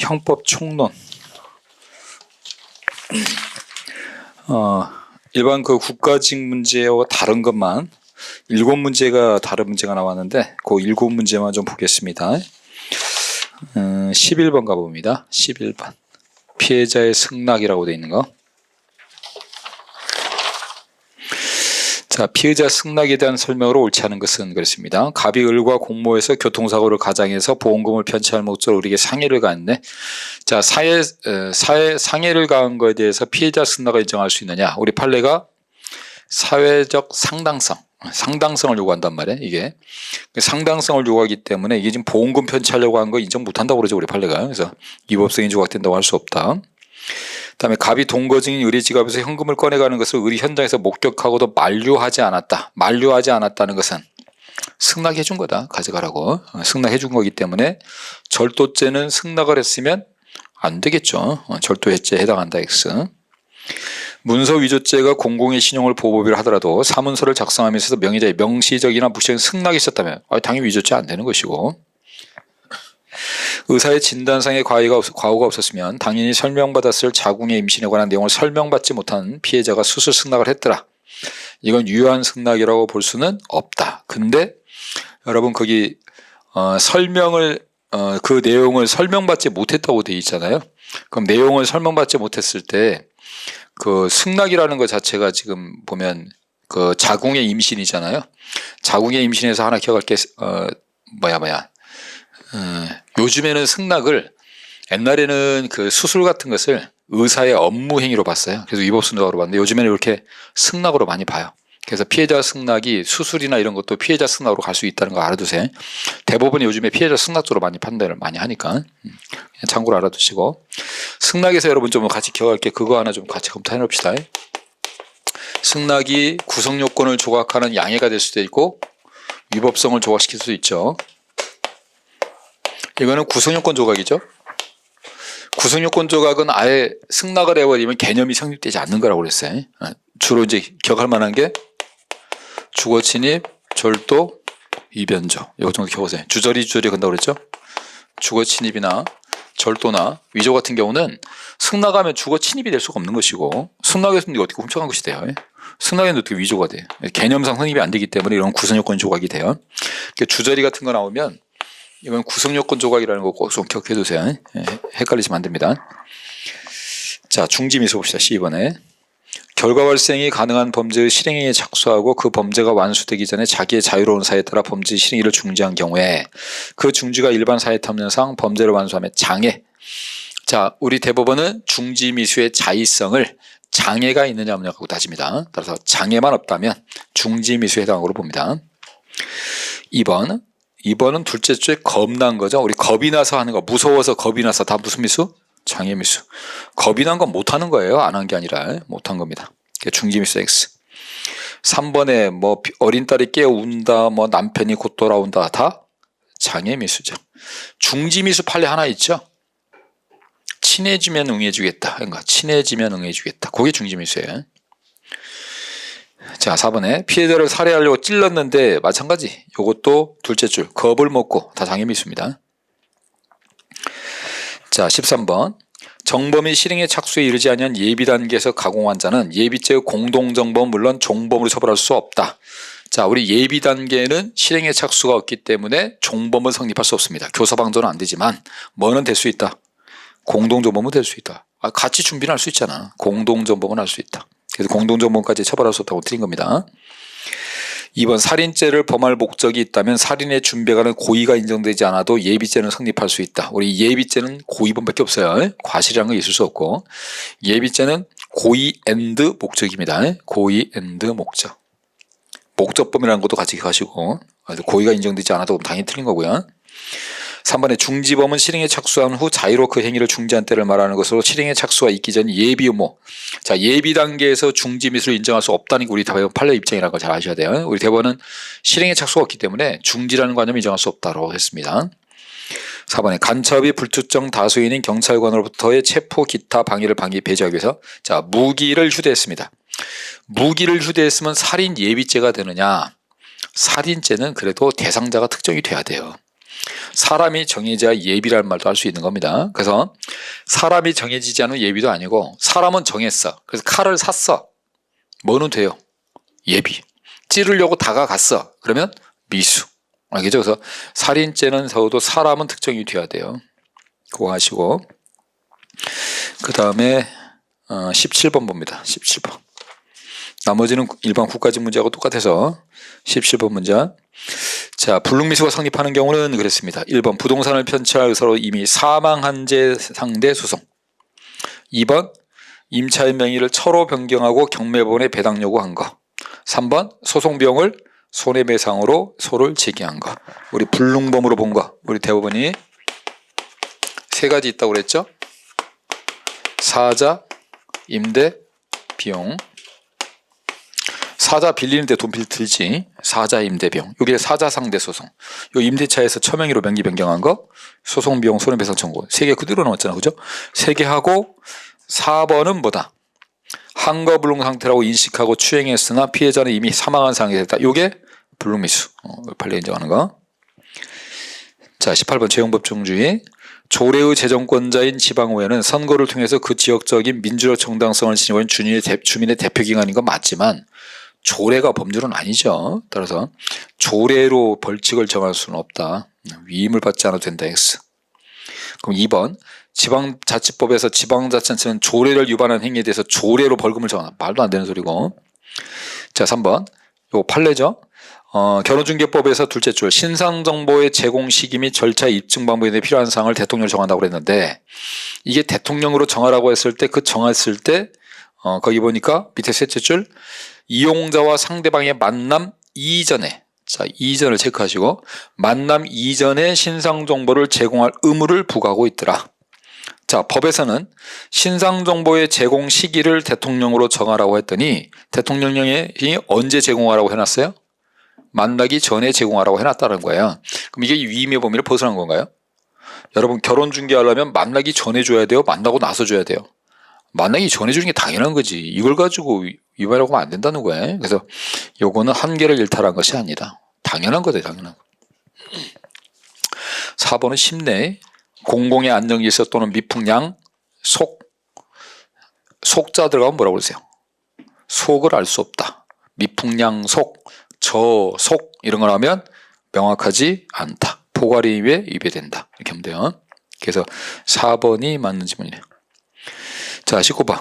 형법 총론. 일반 그 국가직 문제와 다른 것만 7문제가 다른 문제가 나왔는데 그 7문제만 좀 보겠습니다. 11번 가봅니다. 11번 피해자의 승낙이라고 되어 있는 거. 자, 피해자 승낙에 대한 설명으로 옳지 않은 것은 그렇습니다. 갑이 을과 공모해서 교통사고를 가장해서 보험금을 편취할 목적으로 우리에게 상해를 가했네. 자, 상해를 가한 것에 대해서 피해자 승낙을 인정할 수 있느냐? 우리 판례가 사회적 상당성을 요구한단 말이에요. 이게 상당성을 요구하기 때문에 이게 지금 보험금 편취하려고 한 거 인정 못한다고 그러죠, 우리 판례가. 그래서 위법성이 조각된다고 할 수 없다. 그다음에 갑이 동거증인 을의 지갑에서 현금을 꺼내가는 것을 을이 현장에서 목격하고도 만류하지 않았다. 만류하지 않았다는 것은 승낙해 준 거다. 가져가라고. 승낙해 준 거기 때문에 절도죄는 승낙을 했으면 안 되겠죠. 절도죄에 해당한다. X. 문서 위조죄가 공공의 신용을 보호비를 하더라도 사문서를 작성하면서 명의자의 명시적이나 무시적인 승낙이 있었다면 당연히 위조죄 안 되는 것이고, 의사의 진단상의 과오가 없었으면 당연히 설명받았을 자궁의 임신에 관한 내용을 설명받지 못한 피해자가 수술 승낙을 했더라. 이건 유효한 승낙이라고 볼 수는 없다. 근데 여러분 거기 그 내용을 설명받지 못했다고 되어 있잖아요. 그럼 내용을 설명받지 못했을 때 그 승낙이라는 것 자체가 지금 보면 그 자궁의 임신이잖아요. 자궁의 임신에서 하나 기억할 게 요즘에는 승낙을, 옛날에는 그 수술 같은 것을 의사의 업무 행위로 봤어요. 그래서 위법 승낙으로 봤는데 요즘에는 이렇게 승낙으로 많이 봐요. 그래서 피해자 승낙이 수술이나 이런 것도 피해자 승낙으로 갈 수 있다는 거 알아두세요. 대부분 요즘에 피해자 승낙으로 많이 판단을 많이 하니까 참고로 알아두시고, 승낙에서 여러분 좀 같이 기억할 게 그거 하나 좀 같이 검토해 봅시다. 승낙이 구성요건을 조각하는 양해가 될 수도 있고 위법성을 조각시킬 수도 있죠. 이거는 구성요건 조각이죠. 구성요건 조각은 아예 승낙을 해버리면 개념이 성립되지 않는 거라고 그랬어요. 주로 이제 기억할 만한 게 주거 침입, 절도, 위변조. 이거 정도 기억하세요. 주저리 건다고 그랬죠. 주거 침입이나 절도나 위조 같은 경우는 승낙하면 주거 침입이 될 수가 없는 것이고, 승낙했으면 어떻게 훔쳐간 것이 돼요. 승낙에는 어떻게 위조가 돼요. 개념상 성립이 안 되기 때문에 이런 구성요건 조각이 돼요. 주저리 같은 거 나오면 이건 구성요건 조각이라는 거 꼭 좀 기억해 두세요. 헷갈리시면 안 됩니다. 자, 중지미수 봅시다. 12번에. 결과 발생이 가능한 범죄의 실행에 착수하고 그 범죄가 완수되기 전에 자기의 자유로운 사유에 따라 범죄 실행일을 중지한 경우에 그 중지가 일반 사회탐정상 범죄를 완수하면 장애. 자, 우리 대법원은 중지미수의 자의성을 장애가 있느냐 없느냐 갖고 따집니다. 따라서 장애만 없다면 중지미수에 해당하는 걸로 봅니다. 2번은 둘째 주에 겁난 거죠. 우리 겁이 나서 하는 거, 무서워서 겁이 나서 다 무슨 미수? 장애미수. 겁이 난 건 못하는 거예요. 안 한 게 아니라 못한 겁니다. 중지미수 X. 3번에 뭐 어린 딸이 깨어 운다, 뭐 남편이 곧 돌아온다, 다 장애미수죠. 중지미수 판례 하나 있죠. 친해지면 응해주겠다. 그러니까 친해지면 응해주겠다. 그게 중지미수예요. 자, 4번에 피해자를 살해하려고 찔렀는데 마찬가지. 이것도 둘째 줄 겁을 먹고 다 장애미수입니다. 자, 13번 정범이 실행의 착수에 이르지 아니한 예비 단계에서 가공한 자는 예비죄의 공동정범 물론 종범으로 처벌할 수 없다. 자, 우리 예비 단계에는 실행의 착수가 없기 때문에 종범은 성립할 수 없습니다. 교사방조는 안 되지만 뭐는 될 수 있다. 공동정범은 될 수 있다. 같이 준비는 할 수 있잖아. 공동정범은 할 수 있다. 그래서 공동정범까지 처벌할 수 없다고 드린 겁니다. 2번 살인죄를 범할 목적이 있다면 살인의 준비가는 고의가 인정되지 않아도 예비죄는 성립할 수 있다. 우리 예비죄는 고의범밖에 없어요. 과실이라는 건 있을 수 없고, 예비죄는 고의 앤드 목적입니다. 고의 앤드 목적. 목적범이라는 것도 같이 기억하시고, 고의가 인정되지 않아도 당연히 틀린 거고요. 3번에 중지범은 실행에 착수한 후 자유로 그 행위를 중지한 때를 말하는 것으로 실행에 착수가 있기 전 예비 의무. 자, 예비 단계에서 중지미수를 인정할 수 없다는 게 우리 대법원 판례 입장이라는 걸 잘 아셔야 돼요. 우리 대법원은 실행에 착수가 없기 때문에 중지라는 관념을 인정할 수 없다고 했습니다. 4번에 간첩이 불특정 다수인인 경찰관으로부터의 체포 기타 방해를 배제하기 위해서 자, 무기를 휴대했습니다. 무기를 휴대했으면 살인 예비죄가 되느냐? 살인죄는 그래도 대상자가 특정이 돼야 돼요. 사람이 정해져야 예비라는 말도 할 수 있는 겁니다. 그래서 사람이 정해지지 않은 예비도 아니고 사람은 정했어. 그래서 칼을 샀어. 뭐는 돼요? 예비. 찌르려고 다가갔어. 그러면 미수. 알겠죠? 그래서 살인죄는 적어도 사람은 특정이 돼야 돼요. 그거 하시고 그 다음에 17번 봅니다. 17번. 나머지는 일반 국가직 문제하고 똑같아서 17번 문제. 자, 불능미수가 성립하는 경우는 그랬습니다. 1번 부동산을 편취할 의사로 이미 사망한 제 상대 소송. 2번 임차인 명의를 처로 변경하고 경매법원에 배당 요구한 거. 3번 소송 비용을 손해배상으로 소를 제기한 거. 우리 불능범으로 본 거. 우리 대법원이 세 가지 있다고 그랬죠. 사자, 임대, 비용. 사자 빌리는데 돈 들지. 사자 임대비용. 이게 사자 상대 소송. 요 임대차에서 처명의로 명기 변경한 거. 소송 비용 손해배상 청구. 세 개 그대로 나왔잖아. 그죠? 세 개 하고 4번은 뭐다? 한거 불능 상태라고 인식하고 추행했으나 피해자는 이미 사망한 상황이 됐다. 이게 불능미수. 판례 인정하는 거. 자, 18번 재형법정주의. 조례의 재정권자인 지방의회는 선거를 통해서 그 지역적인 민주적 정당성을 지니고 있는 주민의 대표기관인 건 맞지만 조례가 법률은 아니죠. 따라서 조례로 벌칙을 정할 수는 없다. 위임을 받지 않아도 된다. X. 그럼 2번 지방자치법에서 지방자치단체는 조례를 위반한 행위에 대해서 조례로 벌금을 정한다. 말도 안 되는 소리고. 자, 3번 요거 판례죠. 결혼중개법에서 둘째 줄 신상정보의 제공 시기 및 절차 입증 방법에 대해 필요한 사항을 대통령이 정한다고 그랬는데 이게 대통령으로 정하라고 했을 때 그 정했을 때 거기 보니까 밑에 셋째 줄 이용자와 상대방의 만남 이전에, 자, 이전을 체크하시고 만남 이전에 신상정보를 제공할 의무를 부과하고 있더라. 자, 법에서는 신상정보의 제공 시기를 대통령으로 정하라고 했더니 대통령령이 언제 제공하라고 해놨어요? 만나기 전에 제공하라고 해놨다는 거예요. 그럼 이게 위임의 범위를 벗어난 건가요? 여러분 결혼 중개하려면 만나기 전에 줘야 돼요? 만나고 나서 줘야 돼요? 만나기 전에 주는 게 당연한 거지. 이걸 가지고 위반하고 하면 안 된다는 거예요. 그래서 요거는 한계를 일탈한 것이 아니다. 당연한 거다. 당연한 거. 4번은 쉽네. 공공의 안정질서 또는 미풍양 속자 들어가면 뭐라고 그러세요? 속을 알 수 없다. 미풍양 속 이런 걸 하면 명확하지 않다. 포괄임에 위배된다. 이렇게 하면 돼요. 그래서 4번이 맞는 지문이네요. 자, 19번.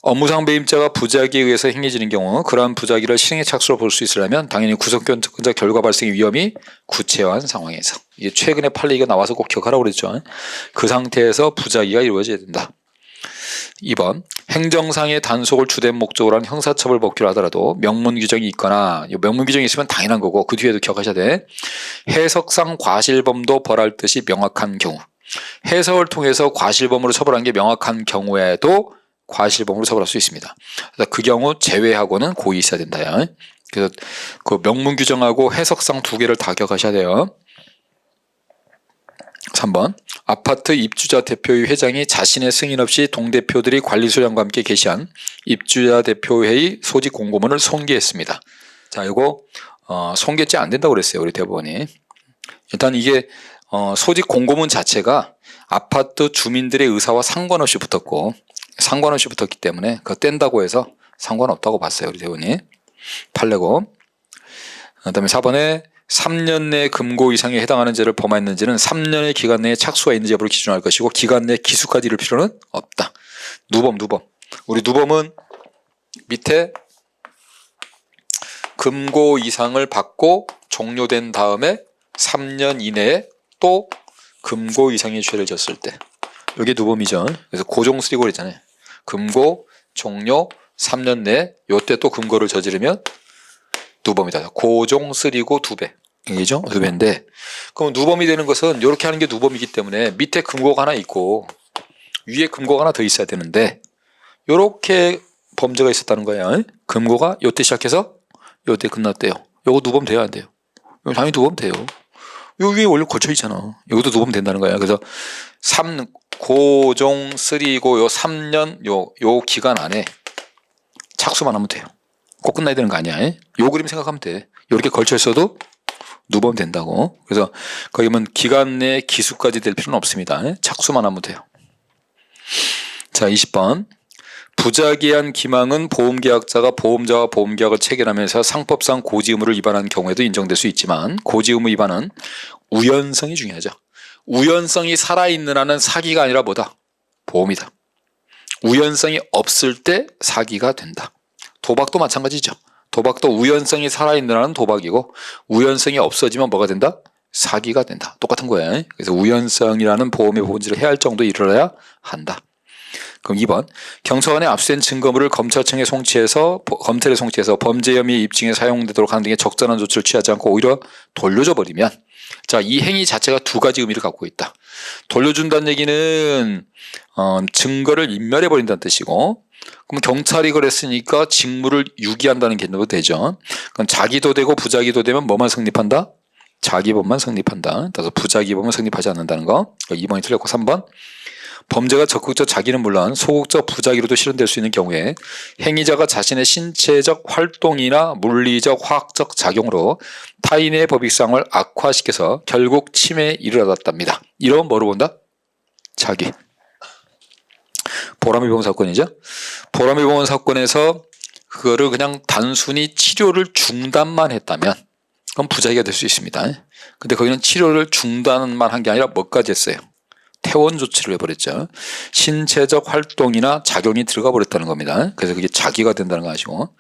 업무상 배임자가 부작위에 의해서 행해지는 경우 그러한 부작위를 실행의 착수로 볼 수 있으려면 당연히 구속권자 결과 발생의 위험이 구체화한 상황에서, 이게 최근에 판례가 나와서 꼭 기억하라고 그랬죠. 그 상태에서 부작위가 이루어져야 된다. 2번. 행정상의 단속을 주된 목적으로 한 형사처벌 법규를 하더라도 명문 규정이 있거나, 명문 규정이 있으면 당연한 거고 그 뒤에도 기억하셔야 돼. 해석상 과실범도 벌할 듯이 명확한 경우, 해석을 통해서 과실범으로 처벌한 게 명확한 경우에도 과실범으로 처벌할 수 있습니다. 그래서 그 경우 제외하고는 고의 있어야 된다. 그래서 그 명문 규정하고 해석상 두 개를 다 기억하셔야 돼요. 3번. 아파트 입주자 대표회 회장이 자신의 승인 없이 동대표들이 관리소장과 함께 게시한 입주자 대표회의 소집 공고문을 손괴했습니다. 자, 이거 손괴죄 안 된다고 그랬어요. 우리 대법원이. 일단 이게 소집 공고문 자체가 아파트 주민들의 의사와 상관없이 붙었고, 상관없이 붙었기 때문에 그거 뗀다고 해서 상관없다고 봤어요. 우리 대법원이. 판례고. 그 다음에 4번에 3년 내 금고 이상에 해당하는 죄를 범하였는지는 3년의 기간 내에 착수가 있는지 여부를 기준할 것이고 기간 내 기수까지 이를 필요는 없다. 누범. 우리 누범은 밑에 금고 이상을 받고 종료된 다음에 3년 이내에 또 금고 이상의 죄를 졌을 때, 이게 누범이죠. 그래서 고종 쓰리고 그랬잖아요. 금고 종료 3년 내에 요때 또 금고를 저지르면 누범이다. 고종 쓰리고 2배. 이게죠? 2배인데, 그럼 누범이 되는 것은 이렇게 하는 게 누범이기 때문에 밑에 금고가 하나 있고 위에 금고가 하나 더 있어야 되는데 이렇게 범죄가 있었다는 거예요. 금고가 요때 시작해서 요때 끝났대요. 요거 누범 돼야 안 돼요? 당연히 누범 돼요. 요 위에 원래 걸쳐 있잖아. 이것도 누범 된다는 거야. 그래서 고종 쓰리고 요 3년 요 기간 안에 착수만 하면 돼요. 꼭 끝나야 되는 거 아니야. 요 그림 생각하면 돼. 이렇게 걸쳐 있어도 누범 된다고. 그래서 거기 보면 기간 내 기수까지 될 필요는 없습니다. 착수만 하면 돼요. 자, 20번. 부작위한 기망은 보험계약자가 보험자와 보험계약을 체결하면서 상법상 고지의무를 위반한 경우에도 인정될 수 있지만 고지의무 위반은 우연성이 중요하죠. 우연성이 살아있는 한은 사기가 아니라 뭐다? 보험이다. 우연성이 없을 때 사기가 된다. 도박도 마찬가지죠. 도박도 우연성이 살아있는 한은 도박이고 우연성이 없어지면 뭐가 된다? 사기가 된다. 똑같은 거예요. 그래서 우연성이라는 보험의 본질을 해야 할 정도 이르러야 한다. 그럼 2번. 경찰관에 압수된 증거물을 검찰청에 송치해서 검찰에 송치해서 범죄 혐의 입증에 사용되도록 하는 등의 적절한 조치를 취하지 않고 오히려 돌려줘 버리면, 자, 이 행위 자체가 두 가지 의미를 갖고 있다. 돌려준다는 얘기는 증거를 인멸해 버린다는 뜻이고, 그럼 경찰이 그랬으니까 직무를 유기한다는 개념도 되죠. 그럼 자기도 되고 부자기도 되면 뭐만 성립한다? 자기범만 성립한다. 따라서 부자기범은 성립하지 않는다는 거. 2번이 틀렸고 3번. 범죄가 적극적 자기는 물론 소극적 부작위로도 실현될 수 있는 경우에 행위자가 자신의 신체적 활동이나 물리적 화학적 작용으로 타인의 법익상을 악화시켜서 결국 침해에 이르렀답니다. 이런 뭐로 본다? 자기. 보람이 병원 사건이죠. 보람이 병원 사건에서 그거를 그냥 단순히 치료를 중단만 했다면 그럼 부작위가 될 수 있습니다. 근데 거기는 치료를 중단만 한 게 아니라 뭐까지 했어요? 퇴원 조치를 해버렸죠. 신체적 활동이나 작용이 들어가 버렸다는 겁니다. 그래서 그게 자기가 된다는 거 아시고.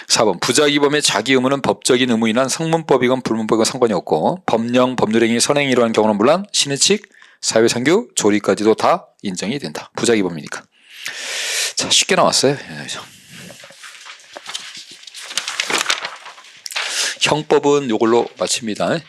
4번. 부작위범의 자기 의무는 법적인 의무이나 성문법이건 불문법이건 상관이 없고 법령, 법률행위, 선행이 이러한 경우는 물론 신의칙, 사회상규, 조리까지도 다 인정이 된다. 부작위범이니까. 자, 쉽게 나왔어요. 형법은 이걸로 마칩니다.